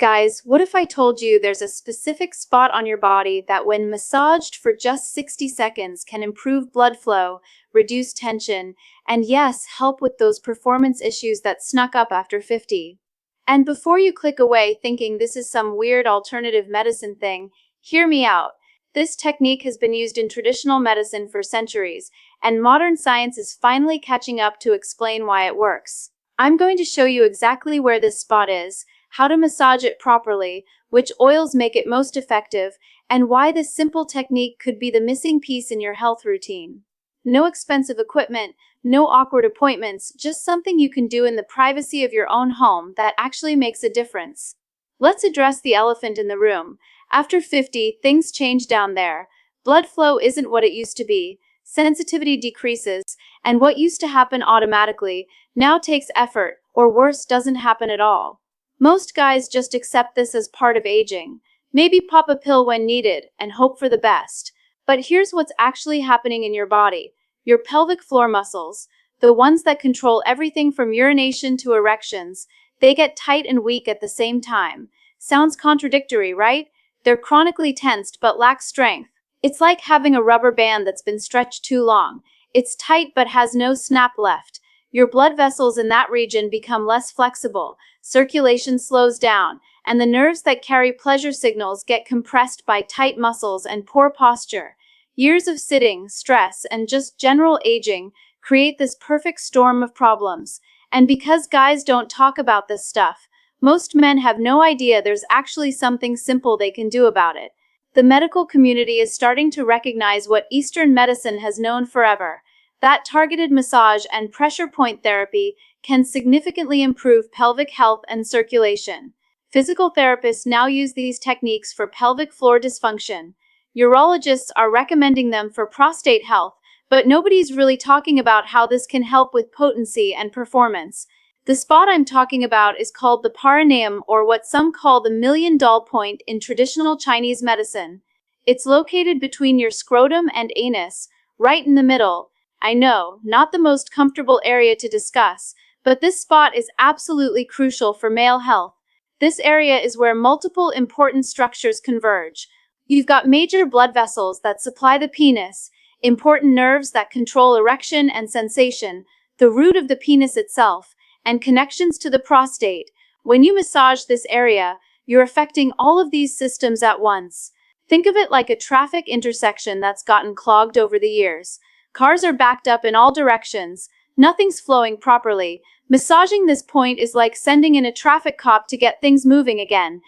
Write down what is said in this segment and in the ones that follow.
Guys, what if I told you there's a specific spot on your body that when massaged for just 60 seconds can improve blood flow, reduce tension, and yes, help with those performance issues that snuck up after 50? And before you click away thinking this is some weird alternative medicine thing, hear me out. This technique has been used in traditional medicine for centuries, and modern science is finally catching up to explain why it works. I'm going to show you exactly where this spot is, how to massage it properly, which oils make it most effective, and why this simple technique could be the missing piece in your health routine. No expensive equipment, no awkward appointments, just something you can do in the privacy of your own home that actually makes a difference. Let's address the elephant in the room. After 50, things change down there. Blood flow isn't what it used to be. Sensitivity decreases, and what used to happen automatically now takes effort, or worse, doesn't happen at all. Most guys just accept this as part of aging. Maybe pop a pill when needed and hope for the best. But here's what's actually happening in your body. Your pelvic floor muscles, the ones that control everything from urination to erections, they get tight and weak at the same time. Sounds contradictory, right? They're chronically tensed but lack strength. It's like having a rubber band that's been stretched too long. It's tight but has no snap left. Your blood vessels in that region become less flexible, circulation slows down, and the nerves that carry pleasure signals get compressed by tight muscles and poor posture. Years of sitting, stress, and just general aging create this perfect storm of problems. And because guys don't talk about this stuff, most men have no idea there's actually something simple they can do about it. The medical community is starting to recognize what Eastern medicine has known forever. That targeted massage and pressure point therapy can significantly improve pelvic health and circulation. Physical therapists now use these techniques for pelvic floor dysfunction. Urologists are recommending them for prostate health, but nobody's really talking about how this can help with potency and performance. The spot I'm talking about is called the perineum, or what some call the million-dollar point in traditional Chinese medicine. It's located between your scrotum and anus, right in the middle. I know, not the most comfortable area to discuss, but this spot is absolutely crucial for male health. This area is where multiple important structures converge. You've got major blood vessels that supply the penis, important nerves that control erection and sensation, the root of the penis itself, and connections to the prostate. When you massage this area, you're affecting all of these systems at once. Think of it like a traffic intersection that's gotten clogged over the years. Cars are backed up in all directions. Nothing's flowing properly. Massaging this point is like sending in a traffic cop to get things moving again.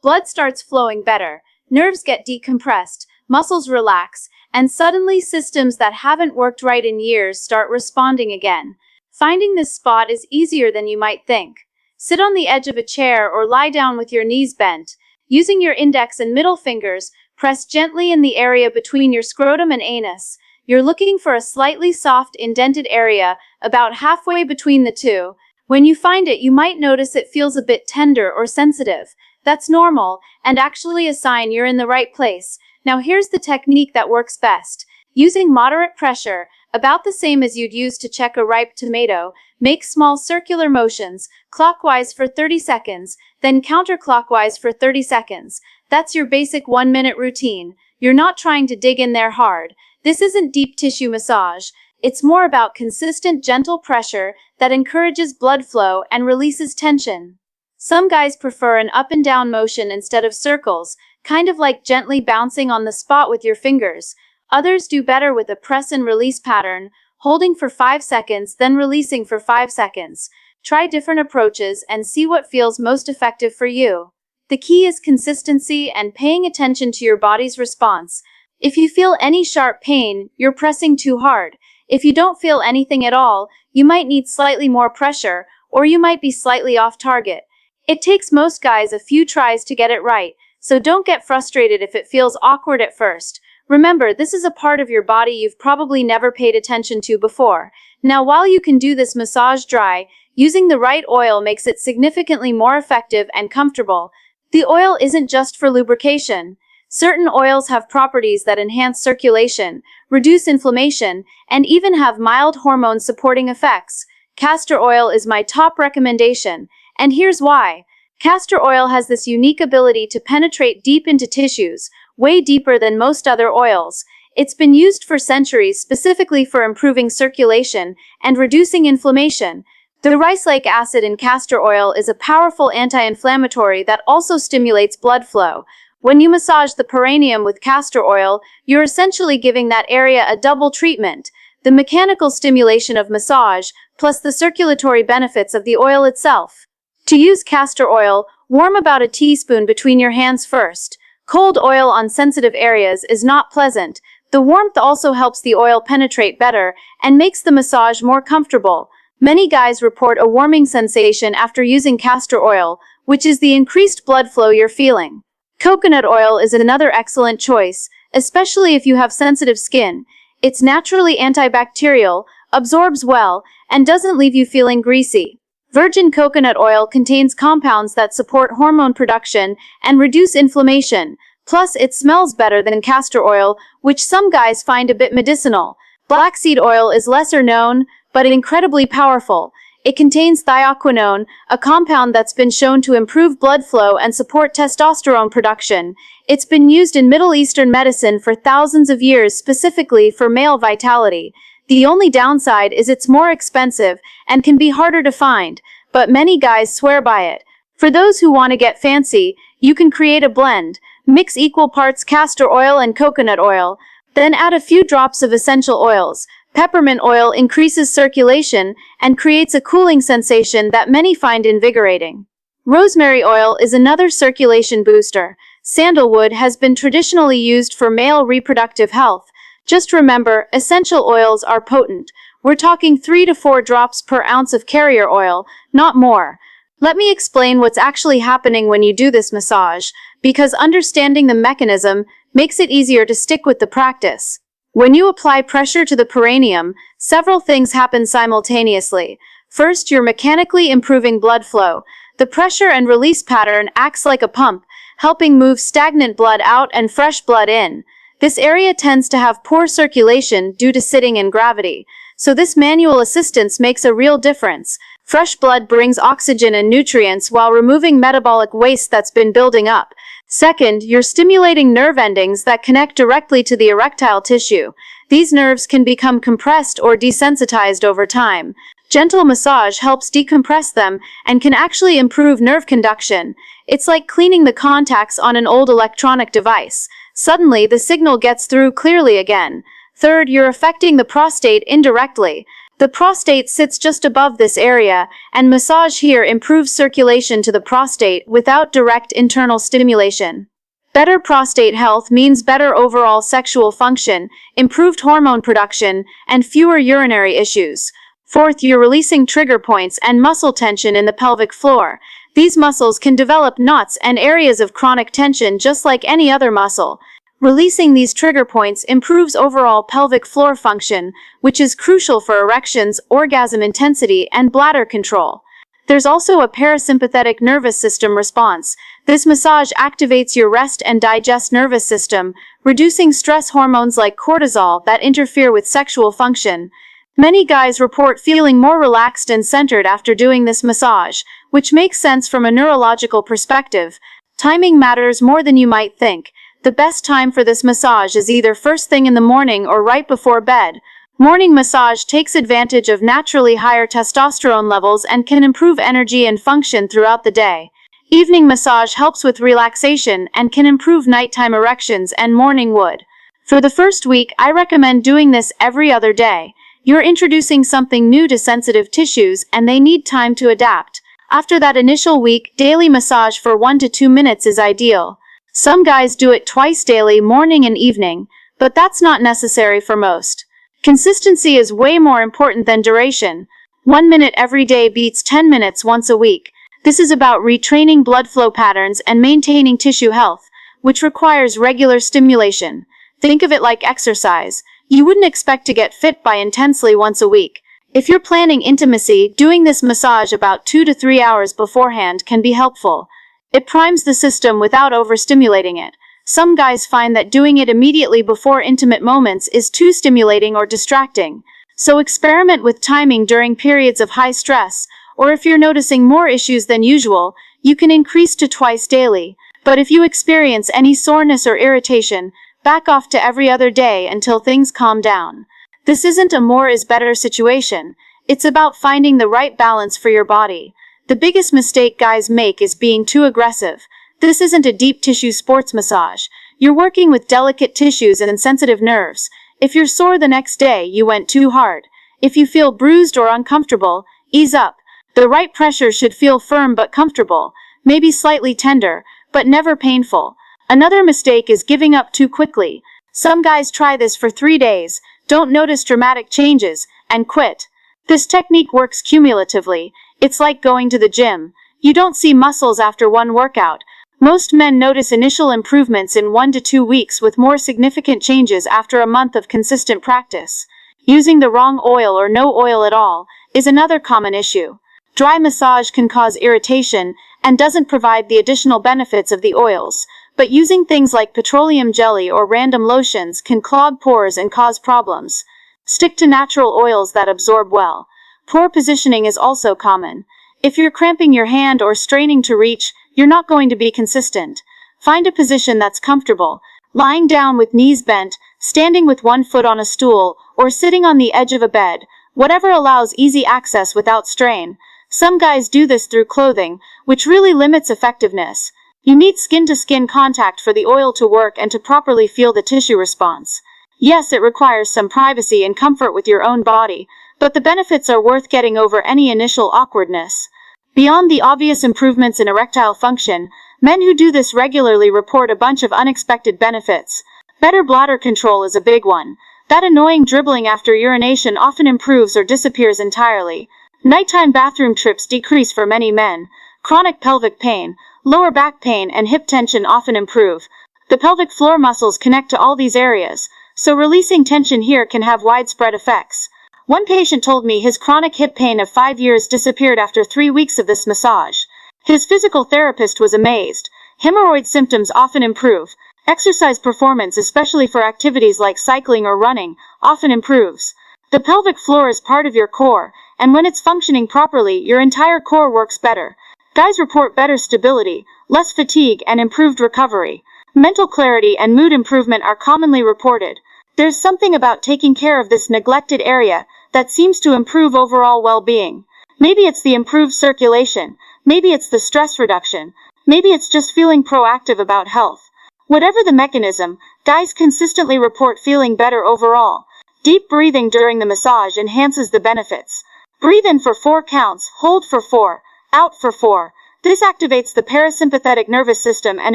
Blood starts flowing better. Nerves get decompressed. Muscles relax. And suddenly systems that haven't worked right in years start responding again. Finding this spot is easier than you might think. Sit on the edge of a chair or lie down with your knees bent. Using your index and middle fingers, press gently in the area between your scrotum and anus. You're looking for a slightly soft, indented area, about halfway between the two. When you find it, you might notice it feels a bit tender or sensitive. That's normal, and actually a sign you're in the right place. Now here's the technique that works best. Using moderate pressure, about the same as you'd use to check a ripe tomato, make small circular motions, clockwise for 30 seconds, then counterclockwise for 30 seconds. That's your basic 1-minute routine. You're not trying to dig in there hard. This isn't deep tissue massage. It's more about consistent, gentle pressure that encourages blood flow and releases tension. Some guys prefer an up and down motion instead of circles, kind of like gently bouncing on the spot with your fingers. Others do better with a press and release pattern, holding for 5 seconds, then releasing for 5 seconds. Try different approaches and see what feels most effective for you. The key is consistency and paying attention to your body's response. If you feel any sharp pain, you're pressing too hard. If you don't feel anything at all, you might need slightly more pressure, or you might be slightly off target. It takes most guys a few tries to get it right, so don't get frustrated if it feels awkward at first. Remember, this is a part of your body you've probably never paid attention to before. Now, while you can do this massage dry, using the right oil makes it significantly more effective and comfortable. The oil isn't just for lubrication. Certain oils have properties that enhance circulation, reduce inflammation, and even have mild hormone-supporting effects. Castor oil is my top recommendation, and here's why. Castor oil has this unique ability to penetrate deep into tissues, way deeper than most other oils. It's been used for centuries specifically for improving circulation and reducing inflammation. The rice-like acid in castor oil is a powerful anti-inflammatory that also stimulates blood flow. When you massage the perineum with castor oil, you're essentially giving that area a double treatment: the mechanical stimulation of massage, plus the circulatory benefits of the oil itself. To use castor oil, warm about a teaspoon between your hands first. Cold oil on sensitive areas is not pleasant. The warmth also helps the oil penetrate better and makes the massage more comfortable. Many guys report a warming sensation after using castor oil, which is the increased blood flow you're feeling. Coconut oil is another excellent choice, especially if you have sensitive skin. It's naturally antibacterial, absorbs well, and doesn't leave you feeling greasy. Virgin coconut oil contains compounds that support hormone production and reduce inflammation. Plus, it smells better than castor oil, which some guys find a bit medicinal. Black seed oil is lesser known, but incredibly powerful. It contains thioquinone, a compound that's been shown to improve blood flow and support testosterone production. It's been used in Middle Eastern medicine for thousands of years, specifically for male vitality. The only downside is it's more expensive and can be harder to find, but many guys swear by it. For those who want to get fancy, you can create a blend. Mix equal parts castor oil and coconut oil, then add a few drops of essential oils. Peppermint oil increases circulation and creates a cooling sensation that many find invigorating. Rosemary oil is another circulation booster. Sandalwood has been traditionally used for male reproductive health. Just remember, essential oils are potent. We're talking 3 to 4 drops per ounce of carrier oil, not more. Let me explain what's actually happening when you do this massage, because understanding the mechanism makes it easier to stick with the practice. When you apply pressure to the perineum, several things happen simultaneously. First, you're mechanically improving blood flow. The pressure and release pattern acts like a pump, helping move stagnant blood out and fresh blood in. This area tends to have poor circulation due to sitting and gravity, so this manual assistance makes a real difference. Fresh blood brings oxygen and nutrients while removing metabolic waste that's been building up. Second, you're stimulating nerve endings that connect directly to the erectile tissue. These nerves can become compressed or desensitized over time. Gentle massage helps decompress them and can actually improve nerve conduction. It's like cleaning the contacts on an old electronic device. Suddenly, the signal gets through clearly again. Third, you're affecting the prostate indirectly. The prostate sits just above this area, and massage here improves circulation to the prostate without direct internal stimulation. Better prostate health means better overall sexual function, improved hormone production, and fewer urinary issues. Fourth, you're releasing trigger points and muscle tension in the pelvic floor. These muscles can develop knots and areas of chronic tension just like any other muscle. Releasing these trigger points improves overall pelvic floor function, which is crucial for erections, orgasm intensity, and bladder control. There's also a parasympathetic nervous system response. This massage activates your rest and digest nervous system, reducing stress hormones like cortisol that interfere with sexual function. Many guys report feeling more relaxed and centered after doing this massage, which makes sense from a neurological perspective. Timing matters more than you might think. The best time for this massage is either first thing in the morning or right before bed. Morning massage takes advantage of naturally higher testosterone levels and can improve energy and function throughout the day. Evening massage helps with relaxation and can improve nighttime erections and morning wood. For the first week, I recommend doing this every other day. You're introducing something new to sensitive tissues and they need time to adapt. After that initial week, daily massage for 1 to 2 minutes is ideal. Some guys do it twice daily, morning and evening, but that's not necessary for most. Consistency is way more important than duration. 1 minute every day beats 10 minutes once a week. This is about retraining blood flow patterns and maintaining tissue health, which requires regular stimulation. Think of it like exercise. You wouldn't expect to get fit by intensely once a week. If you're planning intimacy, doing this massage about 2 to 3 hours beforehand can be helpful. It primes the system without overstimulating it. Some guys find that doing it immediately before intimate moments is too stimulating or distracting. So experiment with timing during periods of high stress, or if you're noticing more issues than usual, you can increase to twice daily. But if you experience any soreness or irritation, back off to every other day until things calm down. This isn't a more is better situation. It's about finding the right balance for your body. The biggest mistake guys make is being too aggressive. This isn't a deep tissue sports massage. You're working with delicate tissues and sensitive nerves. If you're sore the next day, you went too hard. If you feel bruised or uncomfortable, ease up. The right pressure should feel firm but comfortable, maybe slightly tender, but never painful. Another mistake is giving up too quickly. Some guys try this for 3 days, don't notice dramatic changes, and quit. This technique works cumulatively. It's like going to the gym. You don't see muscles after one workout. Most men notice initial improvements in 1 to 2 weeks with more significant changes after a month of consistent practice. Using the wrong oil or no oil at all is another common issue. Dry massage can cause irritation and doesn't provide the additional benefits of the oils, but using things like petroleum jelly or random lotions can clog pores and cause problems. Stick to natural oils that absorb well. Poor positioning is also common. If you're cramping your hand or straining to reach, you're not going to be consistent. Find a position that's comfortable, lying down with knees bent, standing with one foot on a stool, or sitting on the edge of a bed, whatever allows easy access without strain. Some guys do this through clothing, which really limits effectiveness. You need skin-to-skin contact for the oil to work and to properly feel the tissue response. Yes, it requires some privacy and comfort with your own body, but the benefits are worth getting over any initial awkwardness. Beyond the obvious improvements in erectile function, men who do this regularly report a bunch of unexpected benefits. Better bladder control is a big one. That annoying dribbling after urination often improves or disappears entirely. Nighttime bathroom trips decrease for many men. Chronic pelvic pain, lower back pain, and hip tension often improve. The pelvic floor muscles connect to all these areas, so releasing tension here can have widespread effects. One patient told me his chronic hip pain of 5 years disappeared after 3 weeks of this massage. His physical therapist was amazed. Hemorrhoid symptoms often improve. Exercise performance, especially for activities like cycling or running, often improves. The pelvic floor is part of your core, and when it's functioning properly, your entire core works better. Guys report better stability, less fatigue, and improved recovery. Mental clarity and mood improvement are commonly reported. There's something about taking care of this neglected area that seems to improve overall well-being. Maybe it's the improved circulation, maybe it's the stress reduction, maybe it's just feeling proactive about health. Whatever the mechanism, guys consistently report feeling better overall. Deep breathing during the massage enhances the benefits. Breathe in for 4 counts, hold for 4, out for 4. This activates the parasympathetic nervous system and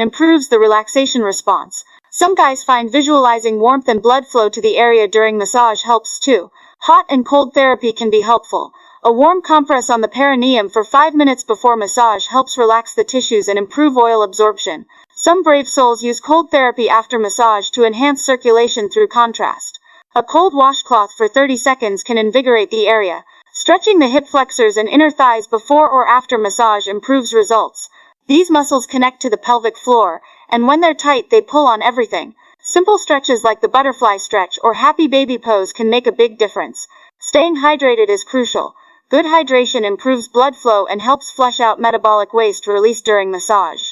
improves the relaxation response. Some guys find visualizing warmth and blood flow to the area during massage helps too. Hot and cold therapy can be helpful. A warm compress on the perineum for 5 minutes before massage helps relax the tissues and improve oil absorption. Some brave souls use cold therapy after massage to enhance circulation through contrast. A cold washcloth for 30 seconds can invigorate the area. Stretching the hip flexors and inner thighs before or after massage improves results. These muscles connect to the pelvic floor, and when they're tight, they pull on everything. Simple stretches like the butterfly stretch or happy baby pose can make a big difference. Staying hydrated is crucial. Good hydration improves blood flow and helps flush out metabolic waste released during massage.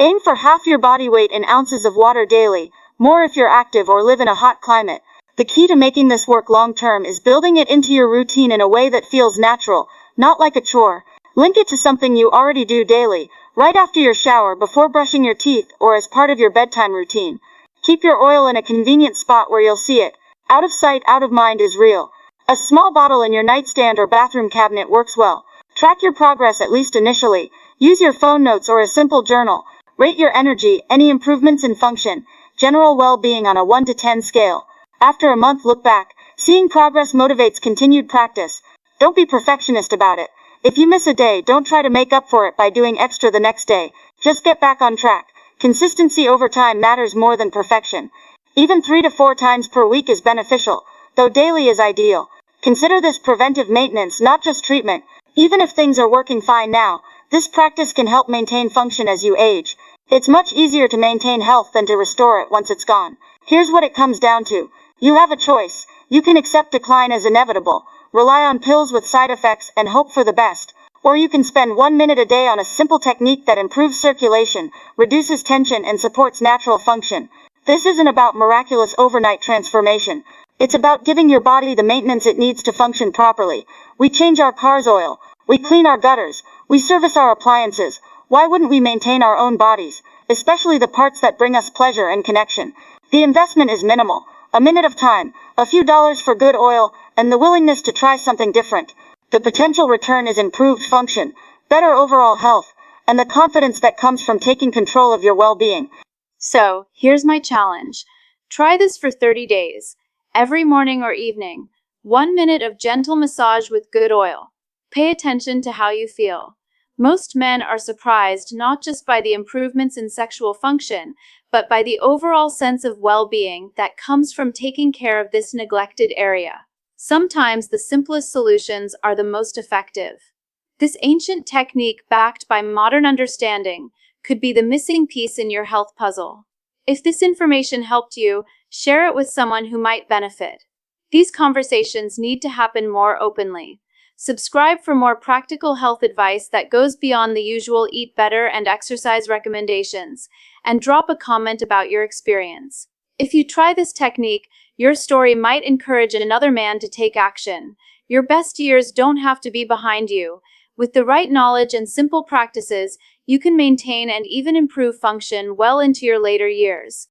Aim for half your body weight in ounces of water daily, more if you're active or live in a hot climate. The key to making this work long-term is building it into your routine in a way that feels natural, not like a chore. Link it to something you already do daily, right after your shower, before brushing your teeth, or as part of your bedtime routine. Keep your oil in a convenient spot where you'll see it. Out of sight, out of mind is real. A small bottle in your nightstand or bathroom cabinet works well. Track your progress at least initially. Use your phone notes or a simple journal. Rate your energy, any improvements in function, general well-being on a 1 to 10 scale. After a month, look back. Seeing progress motivates continued practice. Don't be perfectionist about it. If you miss a day, don't try to make up for it by doing extra the next day. Just get back on track. Consistency over time matters more than perfection. Even 3 to 4 times per week is beneficial, though daily is ideal. Consider this preventive maintenance, not just treatment. Even if things are working fine now, this practice can help maintain function as you age. It's much easier to maintain health than to restore it once it's gone. Here's what it comes down to. You have a choice. You can accept decline as inevitable, rely on pills with side effects, and hope for the best, Or you can spend 1 minute a day on a simple technique that improves circulation, reduces tension, and supports natural function. This isn't about miraculous overnight transformation. It's about giving your body the maintenance it needs to function properly. We change our car's oil. We clean our gutters. We service our appliances. Why wouldn't we maintain our own bodies, especially the parts that bring us pleasure and connection? The investment is minimal. A minute of time, a few dollars for good oil, and the willingness to try something different. The potential return is improved function, better overall health, and the confidence that comes from taking control of your well-being. So, here's my challenge. Try this for 30 days. Every morning or evening, 1 minute of gentle massage with good oil. Pay attention to how you feel. Most men are surprised not just by the improvements in sexual function, but by the overall sense of well-being that comes from taking care of this neglected area. Sometimes the simplest solutions are the most effective. This ancient technique, backed by modern understanding, could be the missing piece in your health puzzle. If this information helped you, share it with someone who might benefit. These conversations need to happen more openly. Subscribe for more practical health advice that goes beyond the usual eat better and exercise recommendations, and drop a comment about your experience. If you try this technique, your story might encourage another man to take action. Your best years don't have to be behind you. With the right knowledge and simple practices, you can maintain and even improve function well into your later years.